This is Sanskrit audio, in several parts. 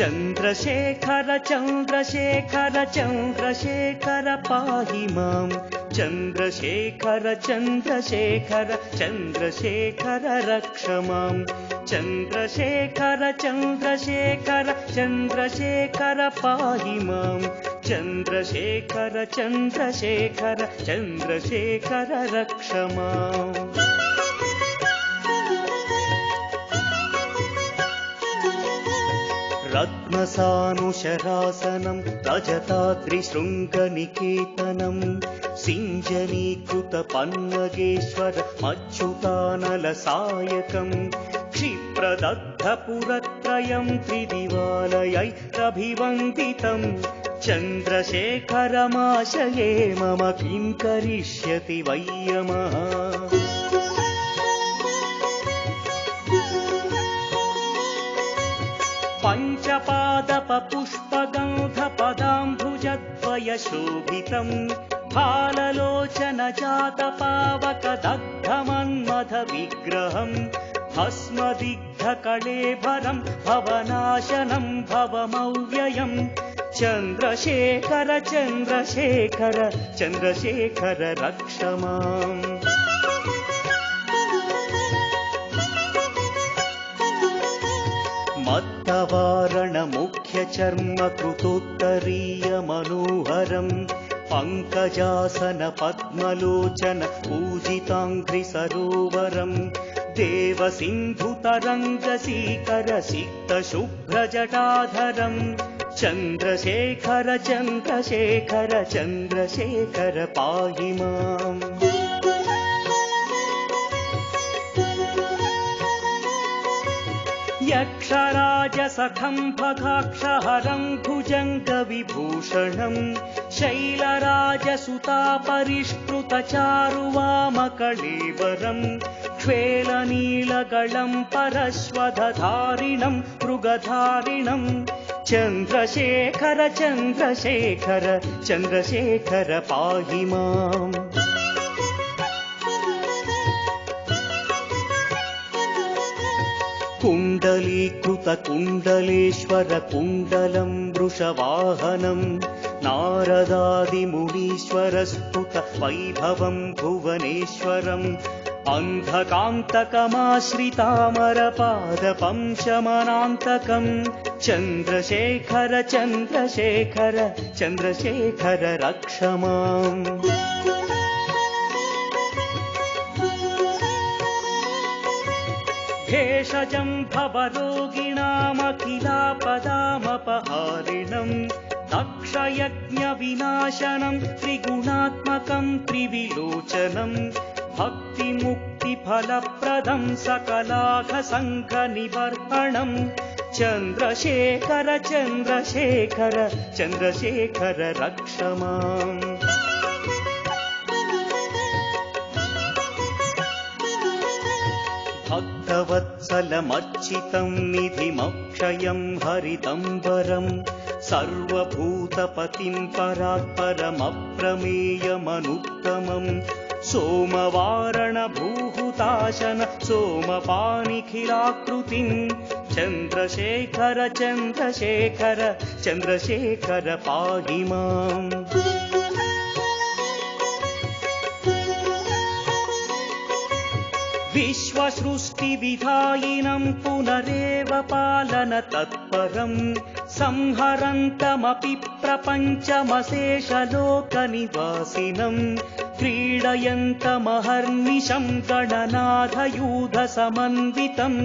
चन्द्रशेखर चन्द्रशेखर चन्द्रशेखर पाहि मां चन्द्रशेखर चन्द्रशेखर चन्द्रशेखर रक्ष मां चन्द्रशेखर चन्द्रशेखर चन्द्रशेखर पाहि मां चन्द्रशेखर चन्द्रशेखर चन्द्रशेखर रक्ष माम् रत्नसानुशरासनं रजताद्रिशृङ्गनिकेतनं सिञ्जनीकृतपन्नगेश्वर मच्युतानलसायकं क्षिप्रदग्धपुरत्रयं त्रिदिवालयैरभिवन्दितं चन्द्रशेखरमाशये मम किं करिष्यति वै यमः पञ्चपादपपुष्पगन्धपदाम्भुजद्वयशोभितं फाललोचनजातपावकदग्धमन्मथविग्रहं भस्मदिग्धकळेभरं भवनाशनं भवमव्ययं चन्द्रशेखर चन्द्रशेखर चन्द्रशेखर रक्ष माम् मत्तवारणमुख्यचर्मकृतोत्तरीयमनोहरं पङ्कजासन पद्मलोचन पूजिताङ्घ्रिसरोवरं देवसिन्धुतरङ्गसीकरसिक्तशुभ्रजटाधरं चन्द्रशेखर चन्द्रशेखर चन्द्रशेखर पाहि माम् यक्षराजसखं भगाक्षहरं भुजङ्गविभूषणं शैलराजसुतापरिष्कृतचारुवामकळेवरं श्वेलनीलगलं परश्वधधारिणं मृगधारिणं चन्द्रशेखर चन्द्रशेखर चन्द्रशेखर पाहि माम् कुण्डलीकृतकुण्डलेश्वर कुण्डलं वृषवाहनं नारदादिमुनीश्वरस्तुत वैभवं भुवनेश्वरम् अन्धकान्तकमाश्रितामरपादपं शमनान्तकं चन्द्रशेखर चन्द्रशेखर चन्द्रशेखर रक्ष माम् भेषजं भवरोगिणामखिलापदामपहारिणं दक्षयज्ञविनाशनं त्रिगुणात्मकं त्रिविलोचनं भक्तिमुक्तिफलप्रदं सकलाघसङ्घनिवर्तनं चन्द्रशेखर चन्द्रशेखर चन्द्रशेखर रक्ष माम् भक्तवत्सलमर्चितं निधिमक्षयं हरितम्बरं सर्वभूतपतिं परात्परमप्रमेयमनुत्तमं सोमवारणभूहुताशन सोमपानिखिलाकृतिं चन्द्रशेखर चन्द्रशेखर चन्द्रशेखर पाहि माम् विश्वसृष्टिविधायिनं पुनरेव पालन तत्परं संहरन्तमपि प्रपञ्चमशेषलोकनिवासिनं क्रीडयन्तमहर्निशं गणनाथयूधसमन्वितं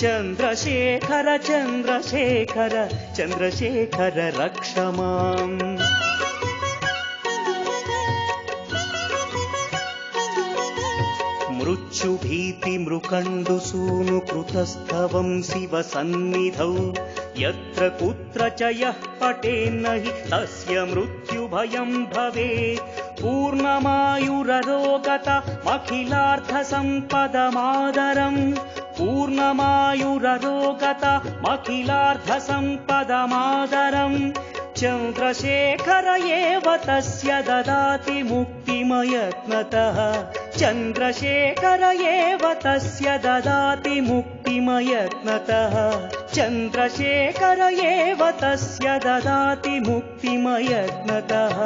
चन्द्रशेखर चन्द्रशेखर चन्द्रशेखर रक्ष माम् मृत्युभीतिमृकण्डुसूनुकृतस्थवं शिवसन्निधौ यत्र कुत्र च यः पठेन्न हि तस्य मृत्युभयं भवेत् पूर्णमायुररोगतमखिलार्थसम्पदमादरम् पूर्णमायुररोगतमखिलार्थसम्पदमादरम् चन्द्रशेखर एव तस्य ददाति मुक्तिमयत्नतः चन्द्रशेखर एव तस्य ददाति मुक्तिमयत्नतः चन्द्रशेखर एव तस्य ददाति मुक्तिमयत्नतः